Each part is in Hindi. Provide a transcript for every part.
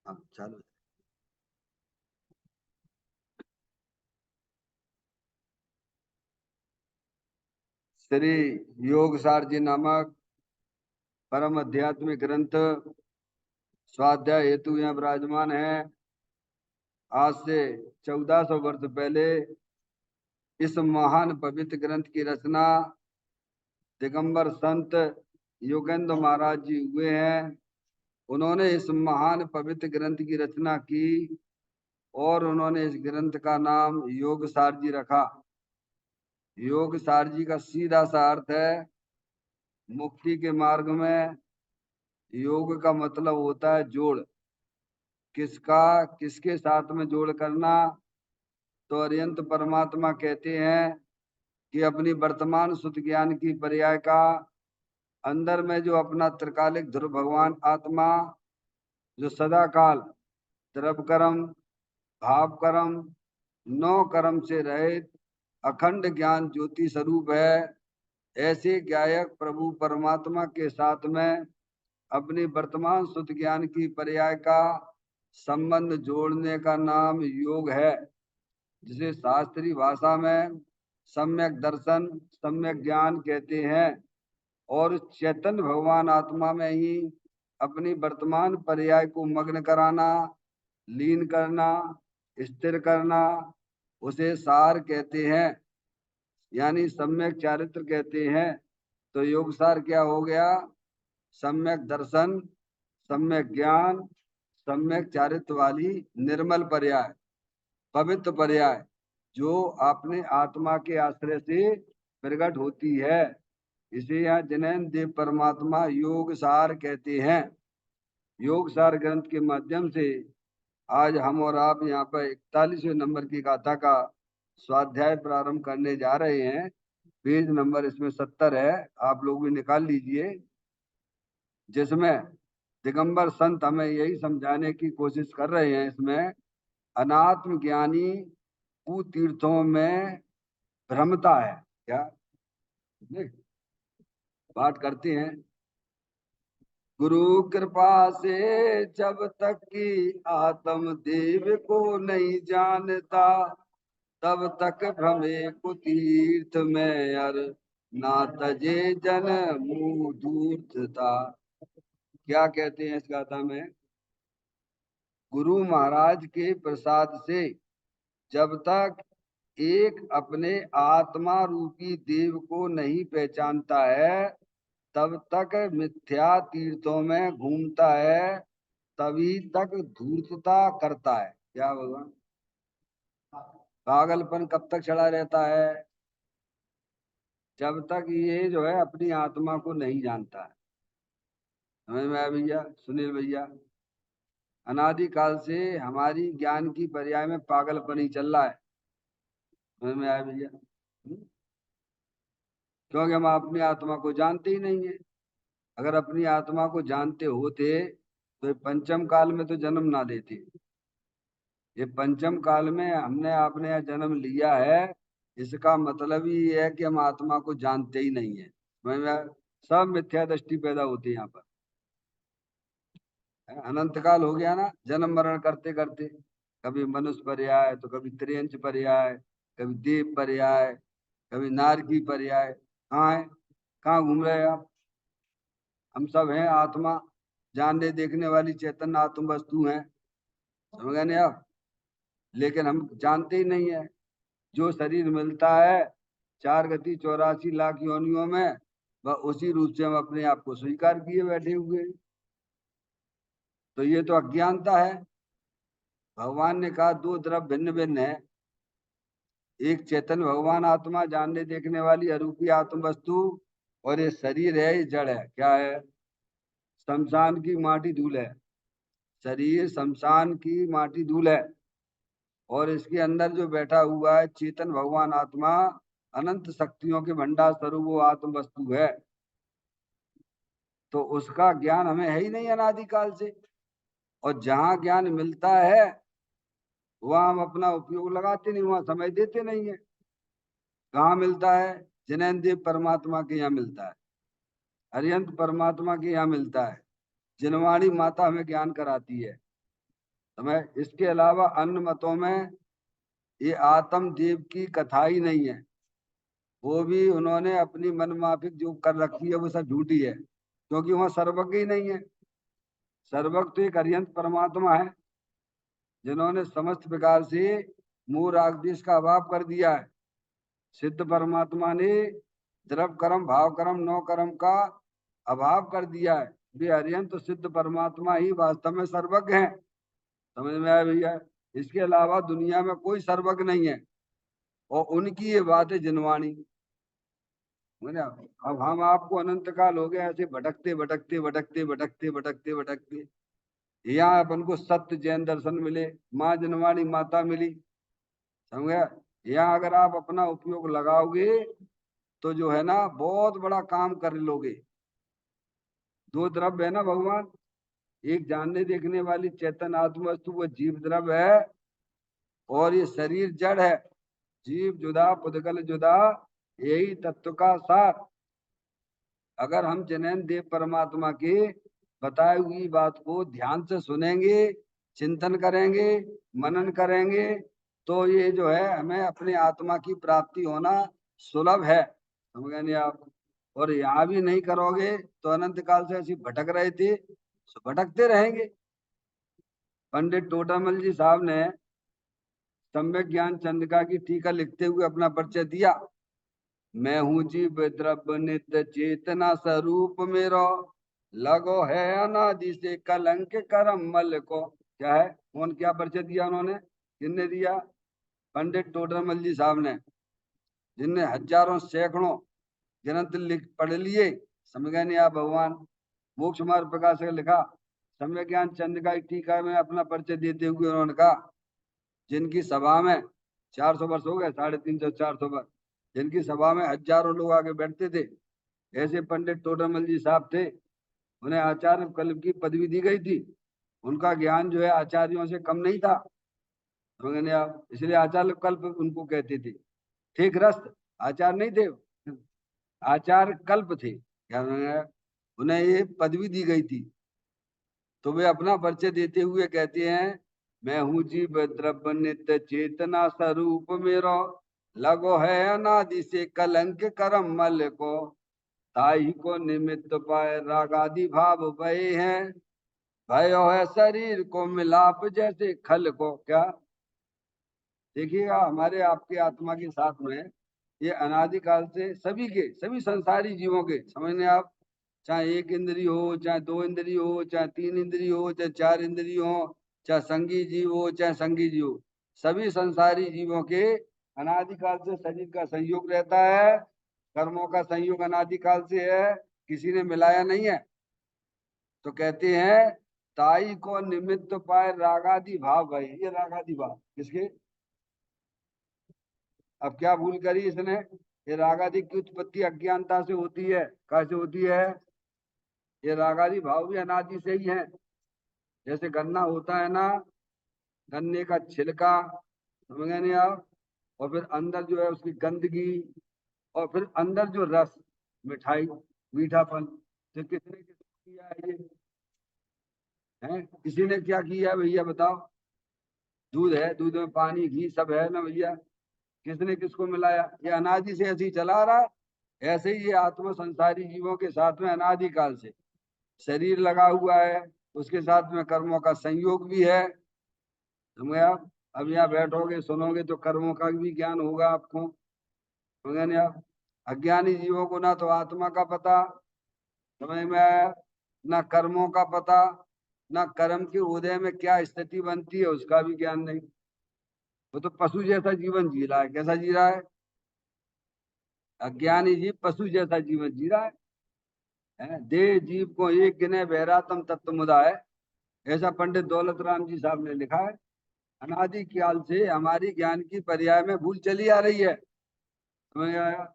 हाँ चालू। श्री योगसार जी नामक परम आध्यात्मिक ग्रंथ स्वाध्याय हेतु यहाँ विराजमान है। आज से 1400 वर्ष पहले इस महान पवित्र ग्रंथ की रचना दिगंबर संत योगेंद्र महाराज जी हुए हैं। उन्होंने इस महान पवित्र ग्रंथ की रचना की और उन्होंने इस ग्रंथ का नाम योगसार जी रखा। योगसार जी का सीधा सा अर्थ है मुक्ति के मार्ग में योग का मतलब होता है जोड़। किसका किसके साथ में जोड़ करना? तो अरिहंत परमात्मा कहते हैं कि अपनी वर्तमान सुत ज्ञान की पर्याय का अंदर में जो अपना त्रिकालिक ध्रुव भगवान आत्मा जो सदा काल द्रव कर्म भाव कर्म नौ कर्म से रहित अखंड ज्ञान ज्योति स्वरूप है। ऐसे गायक प्रभु परमात्मा के साथ में अपनी वर्तमान शुद्ध ज्ञान की पर्याय का संबंध जोड़ने का नाम योग है, जिसे शास्त्रीय भाषा में सम्यक दर्शन सम्यक ज्ञान कहते हैं। और चैतन्य भगवान आत्मा में ही अपनी वर्तमान पर्याय को मग्न कराना, लीन करना, स्थिर करना, उसे सार कहते हैं, यानी सम्यक चारित्र कहते हैं। तो योग सार क्या हो गया? सम्यक दर्शन, सम्यक ज्ञान, सम्यक चारित्र वाली निर्मल पर्याय, पवित्र पर्याय, जो अपने आत्मा के आश्रय से प्रकट होती है। इसे यहाँ जैन देव परमात्मा योग सार कहते हैं। योग सार ग्रंथ के माध्यम से आज हम और आप यहाँ पर 41वें नंबर की गाथा का स्वाध्याय प्रारंभ करने जा रहे हैं। पेज नंबर इसमें 70 है, आप लोग भी निकाल लीजिए, जिसमें दिगंबर संत हमें यही समझाने की कोशिश कर रहे हैं। इसमें अनात्म ज्ञानी कुतीर्थों में भ्रमता है क्या? बात करते हैं। गुरु कृपा से जब तक कि आत्म देव को नहीं जानता, तब तक भ्रमे कुतीर्थ में अर ना तजे जन मुँह धूर्तता। क्या कहते हैं इस गाथा में? गुरु महाराज के प्रसाद से जब तक एक अपने आत्मा रूपी देव को नहीं पहचानता है, तब तक मिथ्या तीर्थों में घूमता है, तभी तक धूर्तता करता है। क्या भगवान? पागलपन कब तक चढ़ा रहता है? जब तक ये जो है अपनी आत्मा को नहीं जानता है। समझ में आया भैया? सुनील भैया, अनादिकाल से हमारी ज्ञान की पर्याय में पागलपन ही चल रहा है। समझ में आया भैया? क्योंकि हम अपनी आत्मा को जानते ही नहीं है। अगर अपनी आत्मा को जानते होते तो ये पंचम काल में तो जन्म ना लेते। ये पंचम काल में हमने आपने यहाँ जन्म लिया है, इसका मतलब ही ये है कि हम आत्मा को जानते ही नहीं है। समझ में आया? सब मिथ्या दृष्टि पैदा होती है यहाँ पर। अनंत काल हो गया ना, जन्म मरण करते करते। कभी मनुष्य पर्याय, तो कभी त्रियंच पर्याय, कभी देव पर्याय, कभी नारकी पर्याय। कहाँ है? कहाँ घूम रहे हैं आप? हम सब हैं आत्मा, जानने देखने वाली चैतन्य आत्म वस्तु हैं। समझ गए नहीं आप? लेकिन हम जानते ही नहीं है। जो शरीर मिलता है 4 गति 84 लाख योनियों में, वह उसी रूप से हम अपने आप को स्वीकार किए बैठे हुए हैं। तो ये तो अज्ञानता है। भगवान ने कहा दो द्रव भिन्न भिन्न है, एक चेतन भगवान आत्मा जानने देखने वाली अरूपी आत्म वस्तु, और ये शरीर है, ये जड़ है। क्या है? शमशान की माटी धूल है। शरीर शमशान की माटी धूल है, और इसके अंदर जो बैठा हुआ है चेतन भगवान आत्मा अनंत शक्तियों के भंडार स्वरूप वो आत्म वस्तु है। तो उसका ज्ञान हमें है ही नहीं अनादिकाल से। और जहां ज्ञान मिलता है वहां हम अपना उपयोग लगाते नहीं, वहां समय देते नहीं है। कहाँ मिलता है? जैन देव परमात्मा के यहाँ मिलता है, अरिहंत परमात्मा के यहाँ मिलता है। जिनवाणी माता हमें ज्ञान कराती है। मैं इसके अलावा अन्य मतों में ये आत्म देव की कथा ही नहीं है, वो भी उन्होंने अपनी मनमाफिक जो कर रखी है वो सब झूठी है, क्योंकि वहां सर्वज्ञ ही नहीं है। सर्वज्ञ तो एक अरिहंत परमात्मा है, जिन्होंने समस्त प्रकार से मूल रागदेश का अभाव कर दिया है। सिद्ध परमात्मा ने द्रव कर्म भाव कर्म नौ कर्म का अभाव कर दिया है। वे अरिहंत तो सिद्ध परमात्मा ही वास्तव में सर्वज्ञ हैं। समझ में आया भैया? इसके अलावा दुनिया में कोई सर्वज्ञ नहीं है, और उनकी ये बात है जिनवाणी। समझे आप? अब हम आपको अनंत काल हो गए ऐसे भटकते भटकते भटकते भटकते भटकते भटकते, यहाँ अपन को सत्य जैन दर्शन मिले, माँ जनवाणी माता मिली। समझ गया? यहाँ अगर आप अपना उपयोग लगाओगे तो जो है ना बहुत बड़ा काम कर लोगे। दो द्रव्य है ना भगवान, एक जानने देखने वाली चेतन आत्म वस्तु वो जीव द्रव्य है, और ये शरीर जड़ है। जीव जुदा पुद्गल जुदा, यही तत्व का सार। अगर हम जनैन देव परमात्मा के बताई हुई बात को ध्यान से सुनेंगे, चिंतन करेंगे, मनन करेंगे, तो ये जो है हमें अपने आत्मा की प्राप्ति होना सुलभ है। समझ गए नहीं आप? और यहाँ भी नहीं करोगे तो अनंत काल से ऐसी भटक रहे थे, तो भटकते रहेंगे। पंडित टोडामल जी साहब ने सम्यक ज्ञान चंद्रिका की टीका लिखते हुए अपना परिचय दिया। मैं हूँ जीव द्रव्य नित्य चेतना स्वरूप मेरो, लगो है अनादि से कलंक करम मल को। क्या है? कौन क्या परिचय दिया उन्होंने? किसने दिया? पंडित टोडरमल जी साहब ने, जिनने हजारों सैकड़ों ग्रंथ लिख पढ़ लिए। समझ गए नहीं आप? भगवान मोक्ष मार्ग प्रकाश का लिखा सम्य ज्ञान चंद्रिका की टीका में अपना परिचय देते हुए उन्होंने कहा, जिनकी सभा में 400 वर्ष हो गए, 350 400 वर्ष, जिनकी सभा में हजारों लोग आगे बैठते थे, ऐसे पंडित टोडरमल जी साहब थे। उन्हें आचार्य कल्प की पदवी दी गई थी। उनका ज्ञान जो है आचार्यों से कम नहीं था। समझने आप? इसलिए आचार्य कल्प उनको कहते थे। ठीक रस्त आचार्य नहीं थे, आचार्य कल्प थे। क्या उन्हें ये पदवी दी गई थी। तो वे अपना परिचय देते हुए कहते हैं, मैं हूँ जीव द्रव्य नित्य चेतना स्वरूप मेरो, लगो है अनादि से कलंक करम मल को, ताई को निमित्त पाए रागादि भाव भय हैं, भयो है शरीर को मिलाप जैसे खल को। क्या देखिएगा, हमारे आपके आत्मा के साथ में ये अनादिकाल से सभी के सभी संसारी जीवों के, समझने आप, चाहे एक इंद्री हो, चाहे दो इंद्री हो, चाहे तीन इंद्री हो, चाहे चार इंद्री हो, चाहे संगी जीव हो, चाहे संगी जीव हो, सभी संसारी जीवों के अनादिकाल से शरीर का संयोग रहता है। कर्मों का संयोग अनादिकाल से है, किसी ने मिलाया नहीं है। तो कहते हैं, ताई को निमित्त पाए रागादि भाव भाई, ये रागादि भाव किसके? अब क्या भूल करी इसने? ये रागादि की उत्पत्ति अज्ञानता से होती है। कैसे होती है? ये रागादि भाव भी अनादि से ही है। जैसे गन्ना होता है ना, गन्ने का छिलका, समझ गए नहीं आप? और फिर अंदर जो है उसकी गंदगी, और फिर अंदर जो रस, मिठाई, मीठापन, तो किसने किसने किया है ये? है किसी ने क्या किया है भैया बताओ? दूध है, दूध में पानी घी सब है ना भैया, किसने किसको मिलाया? ये अनादि से ऐसे ही चला रहा है। ऐसे ही ये आत्मा संसारी जीवों के साथ में अनादिकाल से शरीर लगा हुआ है, उसके साथ में कर्मों का संयोग भी है। समझे आप? अब यहाँ बैठोगे सुनोगे तो कर्मों का भी ज्ञान होगा आपको। समझे नहीं आप? अज्ञानी जीवों को ना तो आत्मा का पता, समझ में आया, ना कर्मों का पता, ना कर्म के उदय में क्या स्थिति बनती है उसका भी ज्ञान नहीं। वो तो पशु जैसा जीवन जी रहा है। कैसा जी रहा है? अज्ञानी जीव पशु जैसा जीवन जी रहा है। देह जीव को एक गिने बहरातम तत्व मुदा है, ऐसा पंडित दौलत राम जी साहब ने लिखा है। अनादि काल से हमारी ज्ञान की पर्याय में भूल चली आ रही है। समझ आया?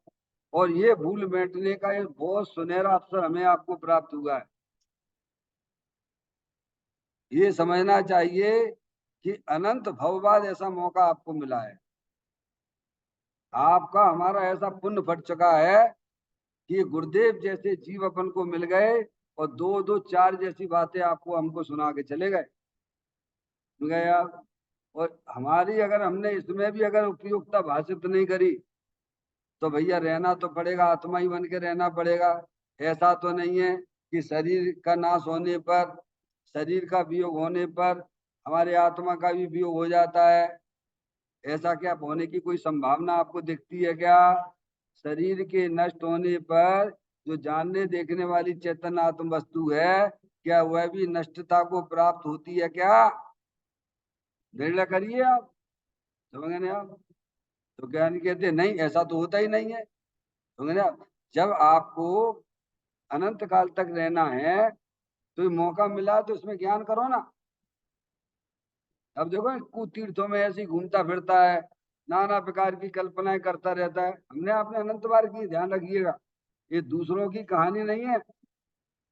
और ये भूल मिटने का एक बहुत सुनहरा अवसर हमें आपको प्राप्त हुआ है। ये समझना चाहिए कि अनंत भवबाद ऐसा मौका आपको मिला है। आपका हमारा ऐसा पुण्य फट चुका है कि गुरुदेव जैसे जीव अपन को मिल गए, और दो दो चार जैसी बातें आपको हमको सुना के चले गए। समझ गए आप। और हमारी अगर हमने इसमें भी अगर उपयुक्ता भाषित नहीं करी तो भैया रहना तो पड़ेगा, आत्मा ही बन के रहना पड़ेगा। ऐसा तो नहीं है कि शरीर का नाश होने पर, शरीर का वियोग होने पर हमारे आत्मा का भी वियोग हो जाता है। ऐसा क्या होने की कोई संभावना आपको दिखती है क्या? शरीर के नष्ट होने पर जो जानने देखने वाली चेतन आत्म वस्तु है, क्या वह भी नष्टता को प्राप्त होती है क्या? निर्णय करिए आप। समझ गए ना आप? तो क्या नहीं कहते, नहीं ऐसा तो होता ही नहीं है। समझ गए आप? जब आपको अनंत काल तक रहना है तो ये मौका मिला तो इसमें ज्ञान करो ना। अब देखो तीर्थों में ऐसे ही घूमता फिरता है, नाना प्रकार की कल्पनाएं करता रहता है। हमने आपने अनंत बार की, ध्यान रखिएगा। ये दूसरों की कहानी नहीं है,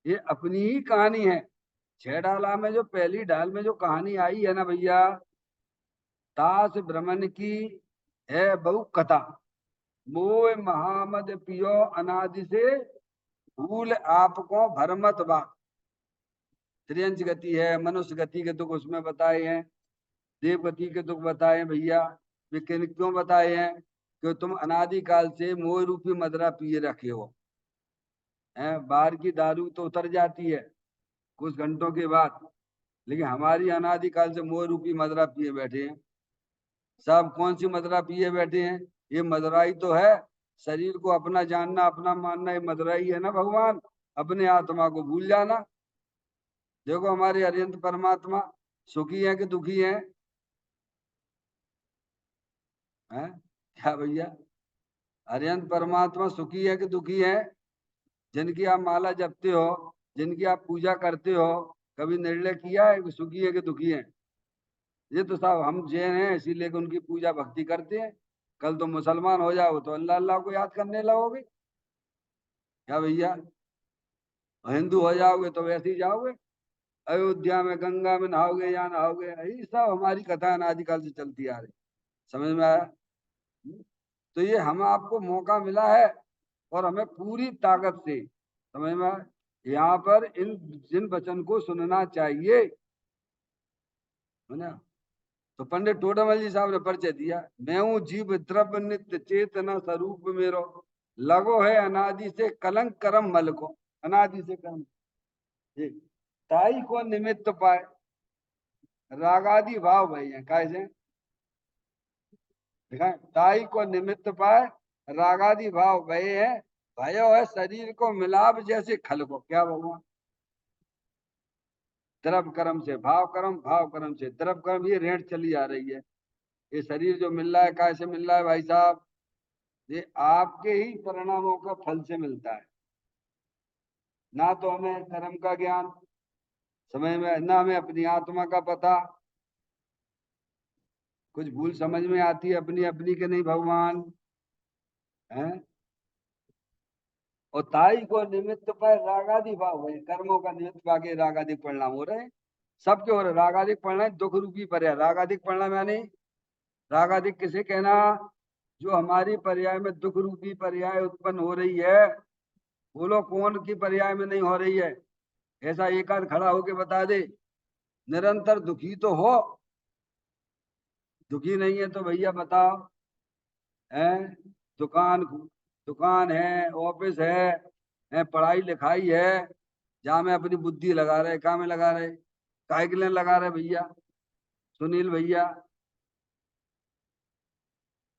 ये अपनी ही कहानी है। 6 डाला में जो पहली डाल में जो कहानी आई है ना भैया, दास ब्रह्मन की है बहु कथा। मोह महामद पियो अनादि से भूल आपको भरमत बा। त्रियंच गति है, मनुष्य गति के दुख उसमें बताए हैं, देव गति के दुख बताए हैं भैया। वे क्यों बताए हैं? कि तुम अनादिकाल से मोह रूपी मदरा पिए रखे हो। बाहर की दारू तो उतर जाती है कुछ घंटों के बाद, लेकिन हमारी अनादिकाल से मोह रूपी मदरा पिए बैठे हैं। सब कौन सी मदरा पिए बैठे हैं? ये मदरा ही तो है। शरीर को अपना जानना, अपना मानना, ये मदरा ही है ना भगवान। अपने आत्मा को भूल जाना। देखो हमारे अरिहंत परमात्मा सुखी है कि दुखी है? हैं? क्या भैया, अरिहंत परमात्मा सुखी है कि दुखी है? जिनकी आप माला जपते हो, जिनकी आप पूजा करते हो, कभी निर्णय किया है कि सुखी है कि दुखी है? ये तो साहब हम जैन हैं इसीलिए कि उनकी पूजा भक्ति करते हैं। कल तो मुसलमान हो जाओ तो अल्लाह अल्लाह को याद करने लगोगे क्या भैया? हिंदू हो जाओगे तो वैसे ही जाओगे, अयोध्या में गंगा में नहाओगे या नहाओगे। यही सब हमारी कथा अनादिकाल से चलती आ रही। समझ में आया? तो ये हम आपको मौका मिला है और हमें पूरी ताकत से, समझ में आया, यहाँ पर इन जिन वचन को सुनना चाहिए, है ना। तो पंडित टोडामल जी साहब ने परिचय दिया, मैं हूँ जीव द्रव्य नित्य चेतना स्वरूप मेरो, लगो है अनादि से कलंक करम मल को। अनादि से कर्म जी, ताई को निमित्त पाए रागादि भाव भैया कैसे दिखाए। ताई को निमित्त पाए रागादि भाव भय है, भयो है शरीर को मिलाप जैसे खल को। क्या भगवान? द्रव कर्म से भाव कर्म, भाव कर्म से द्रव कर्म, ये रेंट चली आ रही है। ये शरीर जो मिल रहा है कैसे मिल रहा है भाई साहब? ये आपके ही परिणामों का फल से मिलता है। ना तो हमें कर्म का ज्ञान समझ में, ना हमें अपनी आत्मा का पता। कुछ भूल समझ में आती है अपनी अपनी के नहीं भगवान है। और ताई को निमित्त पर रागादि भाव है, कर्मों का निमित्त पाके रागादिक परिणाम हो रहे हैं। सबके हो रहे रागादिक परिणाम, दुख रूपी पर्याय रागादिक परिणाम। यानी रागादिक किसे कहना? जो हमारी पर्याय में दुख रूपी पर्याय उत्पन्न हो रही है। बोलो कौन की पर्याय में नहीं हो रही है? ऐसा एक आध खड़ा होके बता दे। निरंतर दुखी तो हो, दुखी नहीं है तो भैया बताओ। है दुकान, दुकान है, ऑफिस है, पढ़ाई लिखाई है, जहाँ में अपनी बुद्धि लगा रहे, कहाँ में लगा रहे, काहे के लिए लगा रहे भैया? सुनील भैया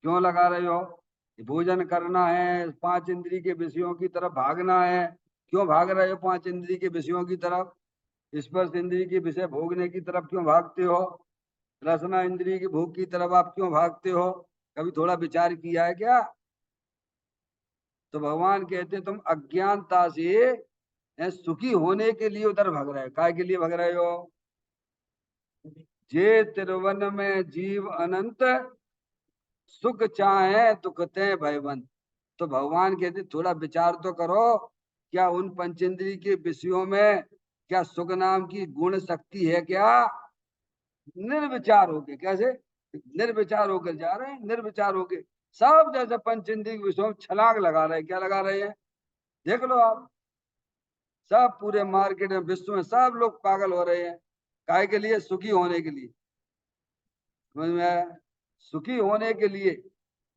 क्यों लगा रहे हो? भोजन करना है, पांच इंद्री के विषयों की तरफ भागना है। क्यों भाग रहे हो पांच इंद्री के विषयों की तरफ? स्पर्श इंद्री के विषय भोगने की तरफ क्यों भागते हो? रसना इंद्री की भोग की तरफ आप क्यों भागते हो? कभी थोड़ा विचार किया है क्या? तो भगवान कहते हैं तुम अज्ञानता से सुखी होने के लिए उधर भाग रहे हो। काय के लिए भाग रहे हो? जे तिरुवन में जीव अनंत, सुख चाहे दुख ते भयवंत। तो भगवान कहते थोड़ा विचार तो करो, क्या उन पंचेंद्री के विषयों में क्या सुख नाम की गुण शक्ति है क्या? निर्विचार होके कैसे? निर्विचार होकर जा रहे हैं, निर्विचार होके सब जैसे पंचेंद्री के विषयों में छलांग लगा रहे हैं। क्या लगा रहे हैं? देख लो आप, सब पूरे मार्केट में विश्व में सब लोग पागल हो रहे हैं। काय के लिए? सुखी होने के लिए। समझ में आया? सुखी होने के लिए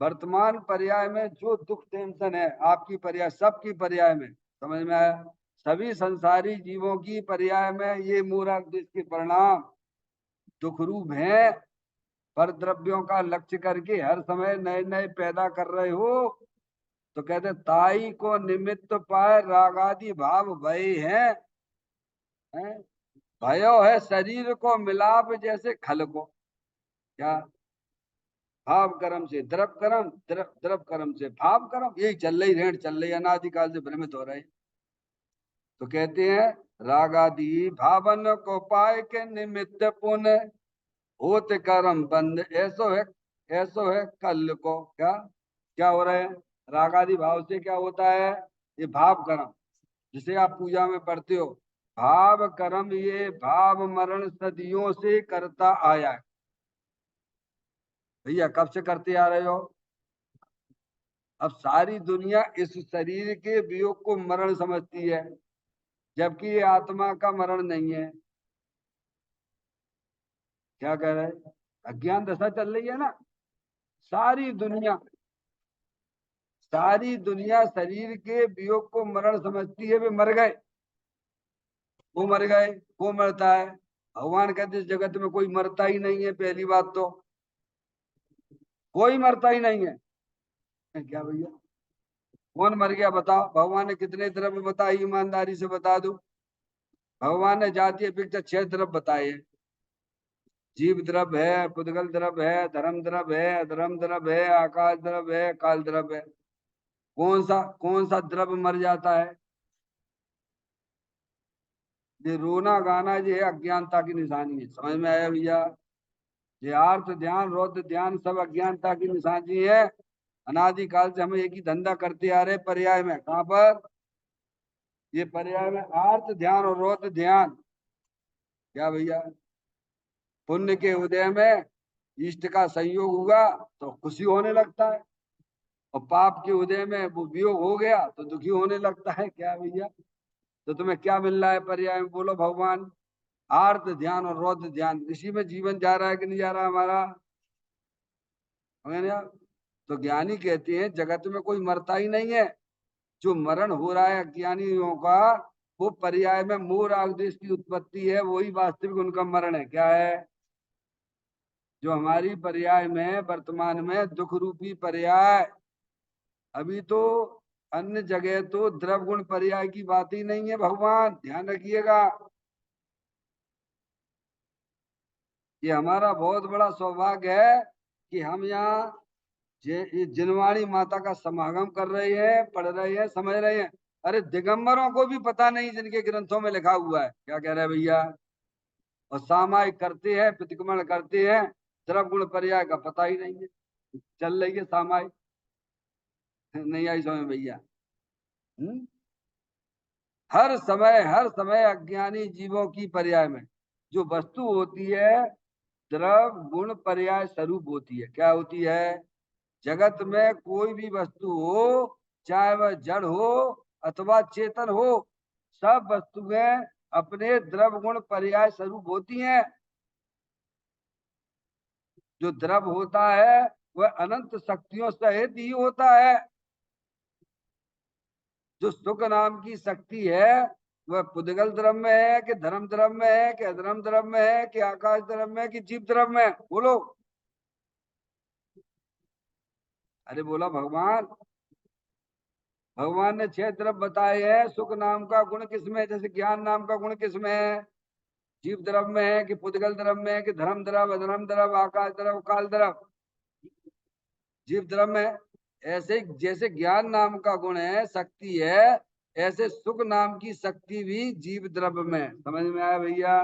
वर्तमान पर्याय में जो दुख टेंशन है आपकी पर्याय, सबकी पर्याय में, समझ में आया? सभी संसारी जीवों की पर्याय में ये मूरख देश के परिणाम दुख रूप है। पर द्रव्यों का लक्ष्य करके हर समय नए नए पैदा कर रहे हो। तो कहते ताई को निमित्त पाए रागादि भाव भय हैं? भयो है शरीर को मिलाप जैसे खल को। क्या? भाव कर्म से द्रव कर्म, द्रव कर्म से भाव कर्म, यही चल रही रेण चल रही, अनादिकाल से भ्रमित हो रहे। तो कहते हैं रागादि भावन को पाए के निमित्त पुण्य होत कर्म बंद ऐसो है कल को। क्या क्या हो रहा है? रागादि भाव से क्या होता है? ये भाव कर्म जिसे आप पूजा में पढ़ते हो, भाव कर्म ये भाव मरण सदियों से करता आया है। भैया कब से करते आ रहे हो? अब सारी दुनिया इस शरीर के वियोग को मरण समझती है, जबकि ये आत्मा का मरण नहीं है। क्या कह रहे हैं? अज्ञान दशा चल रही है ना। सारी दुनिया सारी दुनिया शरीर के वियोग को मरण समझती है। वे मर गए, वो मर गए, वो मरता है। भगवान कहते इस जगत में कोई मरता ही नहीं है। पहली बात तो कोई मरता ही नहीं है। क्या भैया? कौन मर गया बताओ? भगवान ने कितने द्रव्य बताए? ईमानदारी से बता दो। भगवान ने जातीय अपेक्षा 6 द्रव्य बताए हैं। जीव द्रव्य है, पुद्गल द्रव्य है, धर्म द्रव्य है, अधर्म द्रव्य है, आकाश द्रव्य है, काल द्रव्य है। कौन सा द्रव्य मर जाता है? ये रोना गाना ये है अज्ञानता की निशानी है। समझ में आया भैया? ये आर्थ ध्यान रौद्र ध्यान सब अज्ञानता की निशानी है। अनादिकाल से हम एक ही धंधा करते आ रहे पर्याय में। कहां पर? ये पर्याय में आर्थ ध्यान और रौद्र ध्यान। क्या भैया? पुण्य के उदय में इष्ट का संयोग हुआ तो खुशी होने लगता है, और पाप के उदय में वो वियोग हो गया तो दुखी होने लगता है। क्या भैया? तो तुम्हें क्या मिल रहा है पर्याय में? बोलो भगवान। आर्त ध्यान और रौद्र ध्यान, इसी में जीवन जा रहा है कि नहीं जा रहा हमारा? समझ रहे आप? तो ज्ञानी कहते हैं जगत में कोई मरता ही नहीं है। जो मरण हो रहा है अज्ञानियों का, वो पर्याय में मोह राग देश की उत्पत्ति है, वही वास्तविक उनका मरण है। क्या है? जो हमारी पर्याय में वर्तमान में दुख रूपी पर्याय, अभी तो अन्य जगह तो द्रव गुण पर्याय की बात ही नहीं है। भगवान ध्यान रखिएगा, ये हमारा बहुत बड़ा सौभाग्य है कि हम यहाँ ये जिनवाणी माता का समागम कर रहे हैं, पढ़ रहे हैं, समझ रहे हैं। अरे दिगंबरों को भी पता नहीं जिनके ग्रंथों में लिखा हुआ है। क्या कह रहे हैं भैया? और सामायिक करते हैं, प्रतिक्रमण करते हैं, द्रव गुण पर्याय का पता ही नहीं है। चल रही है सामायिक। नहीं आई समझ भैया? हम्म? हर समय अज्ञानी जीवों की पर्याय में जो वस्तु होती है द्रव गुण पर्याय स्वरूप होती है। क्या होती है? जगत में कोई भी वस्तु हो, चाहे वह जड़ हो अथवा चेतन हो, सब वस्तुएं अपने द्रव गुण पर्याय स्वरूप होती हैं। जो द्रव होता है वह अनंत शक्तियों सहित ही होता है। जो सुख नाम की शक्ति है वह पुद्गल द्रव में है कि धर्म द्रव में है कि अधर्म द्रव में है कि आकाश द्रव में है कि जीव द्रव में है? बोलो। अरे बोला भगवान। भगवान ने 6 द्रव बताए हैं। सुख नाम का गुण किसमें है? जैसे ज्ञान नाम का गुण किसमें है? जीव द्रव में है कि पुद्गल द्रव में है कि धर्म द्रव, अधर्म द्रव, आकाश द्रव, काल द्रव? जीव द्रव में है। ऐसे जैसे ज्ञान नाम का गुण है, शक्ति है, ऐसे सुख नाम की शक्ति भी जीव द्रव में है। समझ में आया भैया?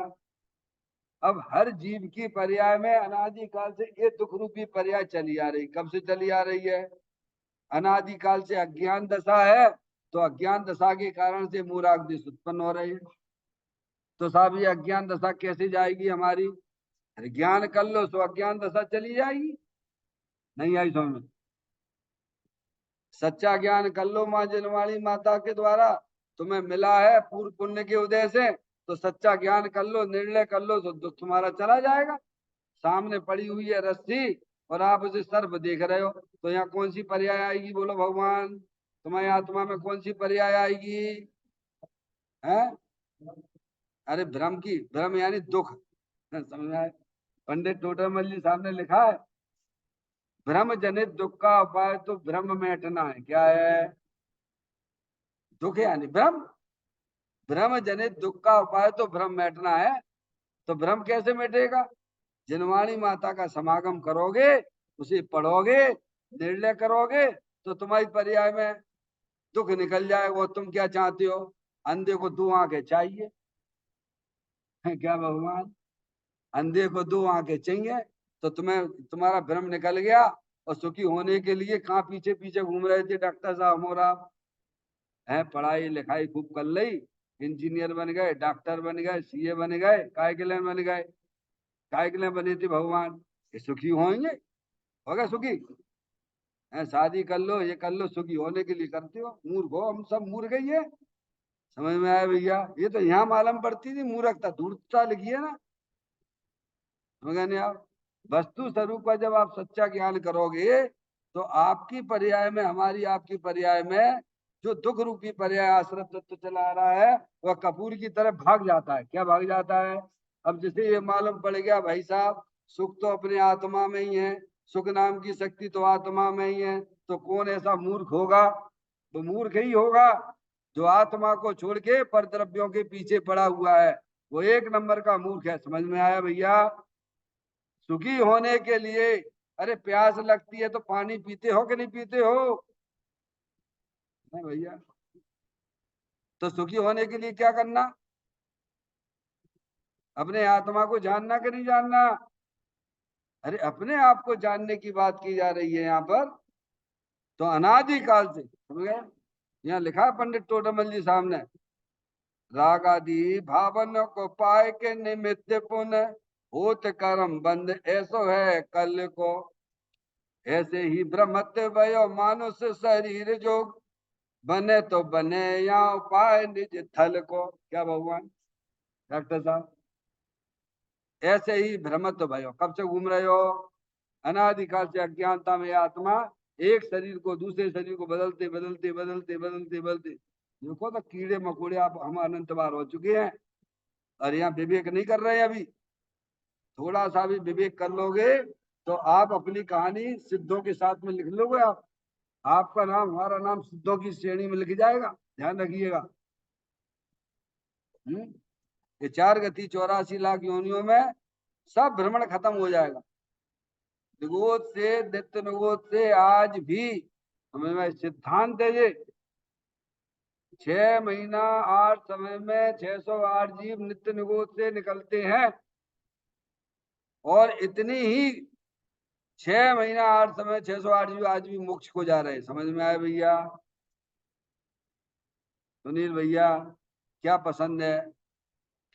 अब हर जीव की पर्याय में अनादिकाल से ये दुख रूपी पर्याय चली आ रही। कब से चली आ रही है? अनादिकाल से अज्ञान दशा है, तो अज्ञान दशा के कारण से मूराग देश उत्पन्न हो रहे हैं। तो साहब ये अज्ञान दशा कैसे जाएगी हमारी? अरे ज्ञान कर लो तो अज्ञान दशा चली जाएगी। नहीं आई समझ में? सच्चा ज्ञान कर लो माँ जनवाणी माता के द्वारा, तुम्हें मिला है पूर्व पुण्य के उदय से, तो सच्चा ज्ञान कर लो, निर्णय कर लो तो दुख तुम्हारा चला जाएगा। सामने पड़ी हुई है रस्सी और आप उसे सर्प देख रहे हो, तो यहाँ कौन सी पर्याय आएगी? बोलो भगवान, तुम्हारी आत्मा में कौन सी पर्याय आएगी? है? अरे भ्रम की, भ्रम यानी दुख। समझ में आए? पंडित टोडरमल जी साहब ने लिखा है, भ्रम जनित दुख का उपाय तो भ्रम मिटना है। क्या है? दुख यानी भ्रम। भ्रम जनित दुख का उपाय तो भ्रम मिटना है। तो भ्रम कैसे मिटेगा? जिनवाणी माता का समागम करोगे, उसे पढ़ोगे, निर्णय करोगे, तो तुम्हारी पर्याय में दुख निकल जाएगा। तुम क्या चाहते हो? अंधे को दो आंखें चाहिए। क्या भगवान? अंधे को दो आंखें चाहिए, तो तुम्हें तुम्हारा भ्रम निकल गया। और सुखी होने के लिए कहाँ पीछे पीछे घूम रहे थे डॉक्टर साहब और आप? है पढ़ाई लिखाई खूब कर ली, इंजीनियर बन गए, डॉक्टर बन गए, सीए बन गए, काय के लिए बन गए? काय के लिए बने थे भगवान? ये सुखी होंगे, होगा सुखी? है शादी कर लो, ये कर लो, सुखी होने के लिए करते हो। मूर्ख हो, हम सब मूर्ख ही है। समझ में आया भैया? ये तो यहाँ मालूम पड़ती थी मूर्खता, धूर्तता लिखी है ना। समझ नहीं आप? वस्तु स्वरूप का जब आप सच्चा ज्ञान करोगे, तो आपकी पर्याय में, हमारी आपकी पर्याय में जो दुख रूपी पर्याय आश्रम तत्व चला आ रहा है, वह कपूर की तरफ भाग जाता है। क्या भाग जाता है? अब जैसे ये मालूम पड़ गया भाई साहब, सुख तो अपने आत्मा में ही है, सुख नाम की शक्ति तो आत्मा में ही है, तो कौन ऐसा मूर्ख होगा? तो मूर्ख ही होगा जो आत्मा को छोड़ के पर द्रव्यों के पीछे पड़ा हुआ है। वो एक नंबर का मूर्ख है। समझ में आया भैया? सुखी होने के लिए, अरे प्यास लगती है तो पानी पीते हो कि नहीं पीते हो? नहीं भैया। तो सुखी होने के लिए क्या करना? अपने आत्मा को जानना कि नहीं जानना? अरे अपने आप को जानने की बात की जा रही है यहाँ पर। तो अनादि काल से, समझ गए? यहाँ लिखा है पंडित टोडरमल जी साहब ने, राग आदि भावन को पाए के निमित्त पुण्य होत कर्म बंद ऐसो है कल को। ऐसे ही ब्रह्मत्व वयो मानुष शरीर जोग, बने तो बने या उपाय निज थल को। क्या भगवान? डॉक्टर साहब, ऐसे ही भ्रमत्व भयो, कब से घूम रहे हो? अनादिकाल से अज्ञानता में आत्मा एक शरीर को दूसरे शरीर को बदलते बदलते बदलते बदलते बदलते, देखो तो कीड़े मकोड़े आप हम अनंत बार हो चुके हैं, और यहाँ विवेक नहीं कर रहे हैं अभी। थोड़ा सा भी विवेक कर लोगे तो आप अपनी कहानी सिद्धों के साथ में लिख लोगे। आप, आपका नाम, हमारा नाम सिद्धों की श्रेणी में लिख जाएगा। ध्यान रखिएगा। ये 4 गति 84 लाख योनियों में सब भ्रमण खत्म हो जाएगा। निगोद से, नित्य निगोद से आज भी समझ में सिद्धांत है ये। 6 महीना 8 समय में 608 जीव नित्य निगोद से निकलते हैं, और इतनी ही 6 महीना 8 समय 608 जीव आज भी मोक्ष को जा रहे हैं। समझ में आया भैया? सुनील भैया, क्या पसंद है?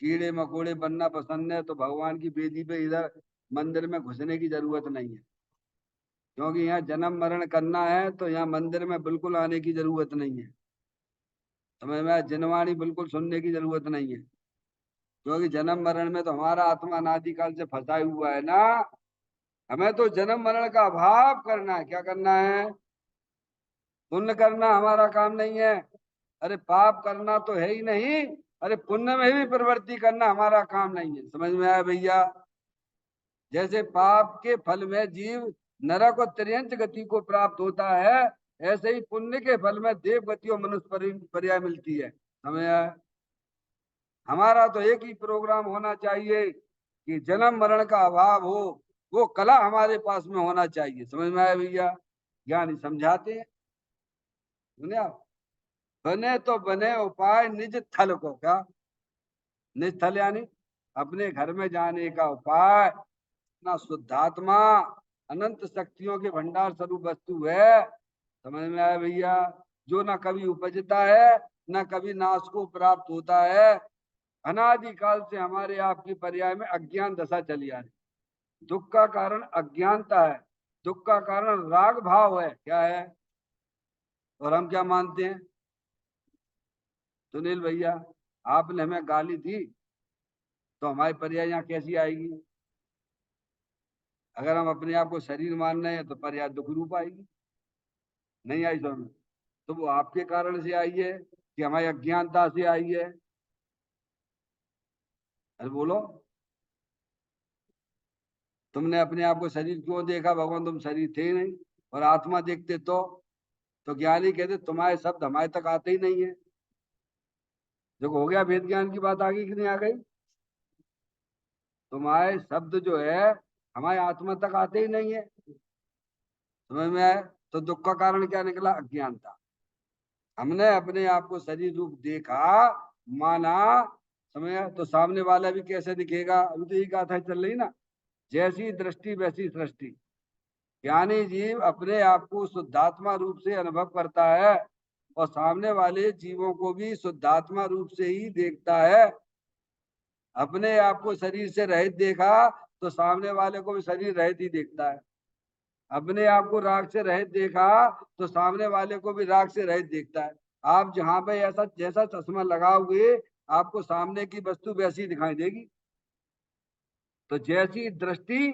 कीड़े मकोड़े बनना पसंद है तो भगवान की बेदी पे इधर मंदिर में घुसने की जरूरत नहीं है, क्योंकि यहाँ जन्म मरण करना है तो यहाँ मंदिर में बिल्कुल आने की जरूरत नहीं है। समझ में? जिनवाणी बिल्कुल सुनने की जरूरत नहीं है, क्योंकि जन्म मरण में तो हमारा आत्मा अनादिकाल से फंसा हुआ है ना। हमें तो जन्म मरण का अभाव करना है। क्या करना है? पुण्य करना हमारा काम नहीं है। अरे पाप करना तो है ही नहीं, अरे पुण्य में भी प्रवृत्ति करना हमारा काम नहीं है। समझ में आया भैया? जैसे पाप के फल में जीव नरक और त्रियंच गति को प्राप्त होता है, ऐसे ही पुण्य के फल में देव गति और मनुष्य पर्याय मिलती है। समझ आया? हमारा तो एक ही प्रोग्राम होना चाहिए कि जन्म मरण का अभाव हो, वो कला हमारे पास में होना चाहिए। समझ में आया भैया? ज्ञानी समझाते हैं। सुने आप? बने तो बने उपाय निज थल को। क्या? निज थल यानी अपने घर में जाने का उपाय। अपना शुद्धात्मा अनंत शक्तियों के भंडार स्वरूप वस्तु है। समझ में आया भैया? जो ना कभी उपजता है, ना कभी नाश को प्राप्त होता है। अनादिकाल से हमारे आपकी पर्याय में अज्ञान दशा चली आ रही। दुख का कारण अज्ञानता है, दुख का कारण राग भाव है। क्या है? और हम क्या मानते हैं? सुनील भैया, आपने हमें गाली दी तो हमारी पर्याय यहाँ कैसी आएगी? अगर हम अपने आप को शरीर मान रहे हैं तो पर्याय दुख रूप आएगी। नहीं आई समझ? तो वो आपके कारण से आई है कि हमारी अज्ञानता से आई है? अरे बोलो, तुमने अपने आप को शरीर क्यों देखा? भगवान तुम शरीर थे ही नहीं। और आत्मा देखते तो ज्ञानी कहते तुम्हारे शब्द हमारे तक आते ही नहीं है। देखो हो गया, वेद ज्ञान की बात आ गई कि नहीं आ गई? तुम्हारे शब्द जो है हमारे आत्मा तक आते ही नहीं है। समझ में आया? तो दुख का कारण क्या निकला? अज्ञानता। हमने अपने आप को शरीर रूप देखा, माना, समझ आया? तो सामने वाला भी कैसे दिखेगा? अभी तो यही गाथा चल रही ना, जैसी दृष्टि वैसी सृष्टि। ज्ञानी जीव अपने आप को शुद्धात्मा रूप से अनुभव करता है और सामने वाले जीवों को भी शुद्धात्मा रूप से ही देखता है। अपने आप को शरीर से रहित देखा तो सामने वाले को भी शरीर रहित ही देखता है। अपने आप को राग से रहित देखा तो सामने वाले को भी राग से रहित देखता है। आप जहां पे ऐसा जैसा चश्मा लगाओगे आपको सामने की वस्तु वैसी दिखाई देगी। तो जैसी दृष्टि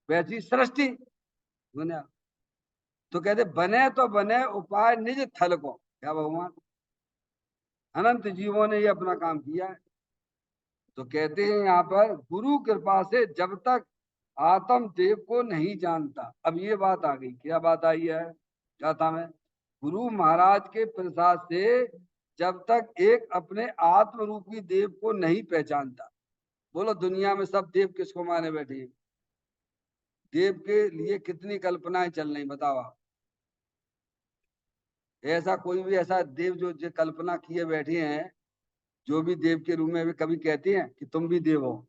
वैसी सृष्टि। सुना? तो कहते बने तो बने उपाय निज थल को। क्या भगवान? अनंत जीवों ने ये अपना काम किया है। तो कहते हैं यहाँ पर गुरु कृपा से जब तक आत्म देव को नहीं जानता। अब ये बात आ गई, क्या बात आई है? क्या था? मैं गुरु महाराज के प्रसाद से जब तक एक अपने आत्म रूपी देव को नहीं पहचानता। बोलो दुनिया में सब देव किसको माने बैठे हैं? देव के लिए कितनी कल्पनाएं चल रही, बताओ आप। ऐसा कोई भी ऐसा देव जो कल्पना किए बैठे हैं, जो भी देव के रूप में भी कभी कहते हैं कि तुम भी देव हो?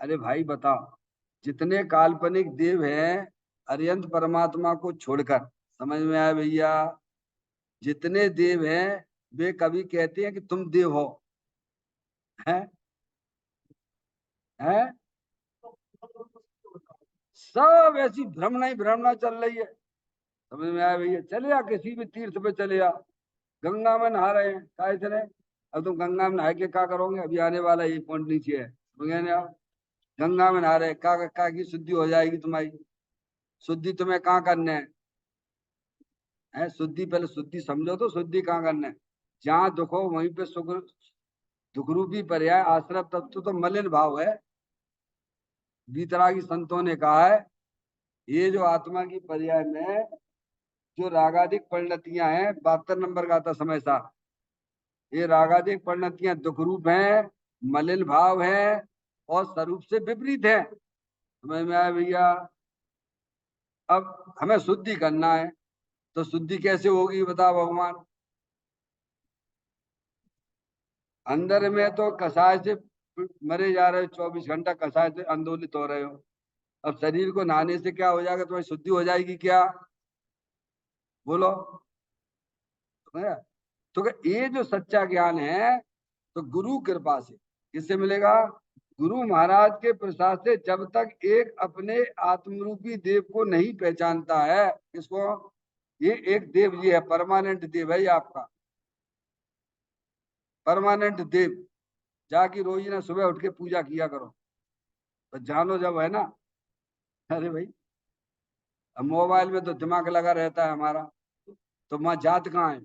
अरे भाई बताओ, जितने काल्पनिक देव हैं अरिहंत परमात्मा को छोड़कर, समझ में आया भैया? जितने देव हैं वे कभी कहते हैं कि तुम देव हो? हैं? हैं? सब ऐसी भ्रमणा ही भ्रमणा चल रही है। समझ में आया भैया? चले आ किसी भी तीर्थ पे चले आ, गंगा में नहा रहे हैं, काय चले? अब तुम गंगा में नहा के क्या करोगे? अभी आने वाला ये पॉइंट नीचे है, समझ गए ना आप? गंगा में नहा रहे, का की शुद्धि हो जाएगी तुम्हारी? शुद्धि तुम्हें कहाँ करने है? शुद्धि पहले शुद्धि समझो, तो शुद्धि कहाँ करना है? जहाँ दुख हो वहीं पे सुख। दुख रूपी पर्याय आश्रय तत्व तो मलिन भाव है। बीतरागी संतों ने कहा है ये जो आत्मा की पर्याय में जो रागाधिक परिणतियां हैं, 72 नंबर का था समय साथ, ये रागाधिक परिणतियां दुख रूप हैं, मलिन भाव है और स्वरूप से विपरीत है। समझ में आया भैया? अब हमें शुद्धि करना है, तो शुद्धि कैसे होगी बताओ भगवान? अंदर में तो कसाय से मरे जा रहे हो, 24 घंटा कसाय से आंदोलित हो रहे हो। अब शरीर को नहाने से क्या हो जाएगा? तुम्हारी शुद्धि हो जाएगी क्या? बोलो। है? तो ये जो सच्चा ज्ञान है तो गुरु कृपा से किससे मिलेगा? गुरु महाराज के प्रसाद से। जब तक एक अपने आत्मरूपी देव को नहीं पहचानता है, किसको? ये एक देव ये है, परमानेंट देव है ये आपका, परमानेंट देव। जाके रोज ना सुबह उठ के पूजा किया करो, तो जानो जब है ना। अरे भाई, अब मोबाइल में तो दिमाग लगा रहता है हमारा, तो वहां जात कहाँ है?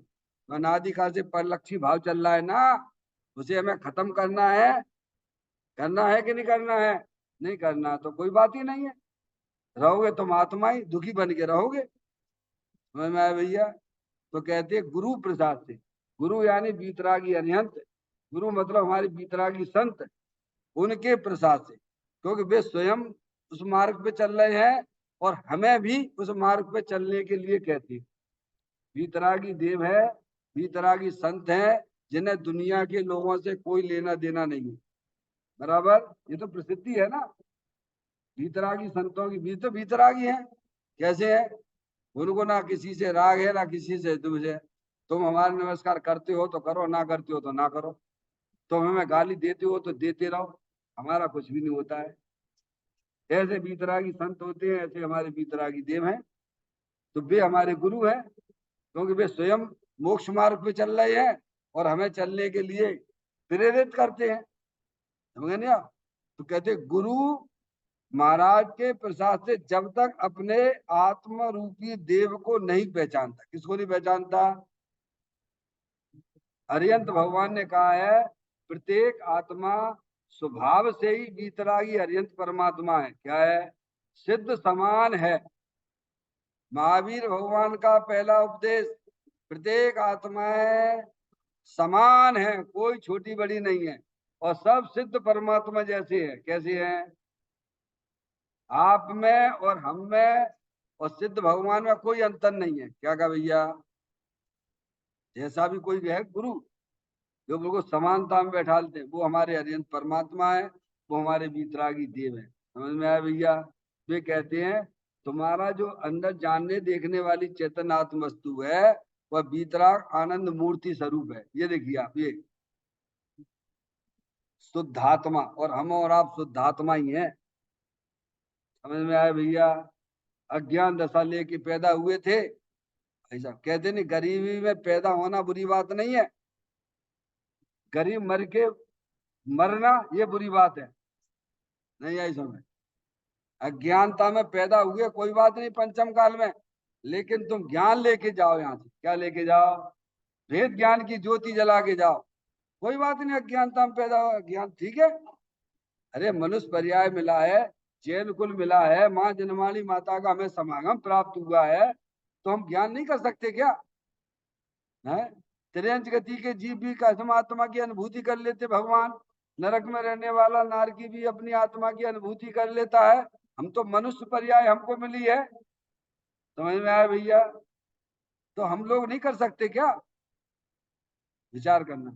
अनादि काल से परिलक्षी भाव चल रहा है ना, उसे हमें खत्म करना है। करना है कि नहीं करना है? नहीं करना तो कोई बात ही नहीं है। रहोगे तुम आत्मा ही, दुखी बन के रहोगे। समझ में आया भैया? तो कहते हैं गुरु प्रसाद से। गुरु यानी बीतरागी अरिहंत, गुरु मतलब हमारे बीतरागी संत, उनके प्रसाद से, क्योंकि वे स्वयं उस मार्ग पे चल रहे हैं और हमें भी उस मार्ग पे चलने के लिए कहते हैं। बीतरागी देव है, बीतरागी संत है, जिन्हें दुनिया के लोगों से कोई लेना देना नहीं है। बराबर? ये तो प्रसिद्धि है ना, बीतरागी संतों की। बीत तो बीतरागी है, कैसे है? उनको ना किसी से राग है ना किसी से द्वेष है। तुम हमारे नमस्कार करते हो तो करो, ना करते हो तो ना करो। तुम हमें गाली देते हो तो देते रहो, हमारा कुछ भी नहीं होता है। ऐसे बीतरागी संत होते हैं, ऐसे हमारे बीतरागी देव हैं। तो वे हमारे गुरु हैं, क्योंकि वे स्वयं मोक्ष मार्ग पे चल रहे हैं और हमें चलने के लिए प्रेरित करते हैं। समझ नहीं आप? तो कहते गुरु महाराज के प्रसाद से जब तक अपने आत्म रूपी देव को नहीं पहचानता। किसको नहीं पहचानता? अरिहंत भगवान ने कहा है प्रत्येक आत्मा स्वभाव से ही वीतरागी अरिहंत परमात्मा है। क्या है? सिद्ध समान है। महावीर भगवान का पहला उपदेश, प्रत्येक आत्माएं समान है, कोई छोटी बड़ी नहीं है और सब सिद्ध परमात्मा जैसे है। कैसे हैं? आप में और हम में और सिद्ध भगवान में कोई अंतर नहीं है। क्या कहा भैया? जैसा भी कोई है गुरु जो बिल्कुल समानता में बैठालते हैं, वो हमारे अरिहंत परमात्मा है, वो हमारे वीतरागी देव है। समझ में आया भैया? वे कहते हैं तुम्हारा जो अंदर जानने देखने वाली चेतन आत्म वस्तु है वह वीतराग आनंद मूर्ति स्वरूप है। ये देखिए आप, ये शुद्धात्मा, और हम और आप शुद्धात्मा ही हैं। समझ में आया भैया? अज्ञान दशा लेके पैदा हुए थे। ऐसा कहते नहीं, गरीबी में पैदा होना बुरी बात नहीं है, गरीब मर के मरना ये बुरी बात है। नहीं आई समझ? अज्ञानता में पैदा हुए कोई बात नहीं पंचम काल में, लेकिन तुम ज्ञान लेके जाओ यहाँ से। क्या लेके जाओ? वेद ज्ञान की ज्योति जला के जाओ। कोई बात नहीं अज्ञानता में पैदा हुआ, ज्ञान ठीक है। अरे मनुष्य पर्याय मिला है, जैन कुल मिला है, माँ जनमाली माता का हमें समागम प्राप्त हुआ है, तो हम ज्ञान नहीं कर सकते क्या? है त्रियंच गति के जीव भी आत्मा की अनुभूति कर लेते भगवान। नरक में रहने वाला नारकी भी अपनी आत्मा की अनुभूति कर लेता है। हम तो मनुष्य पर्याय हमको मिली है। समझ में आया भैया? तो हम लोग नहीं कर सकते क्या? विचार करना।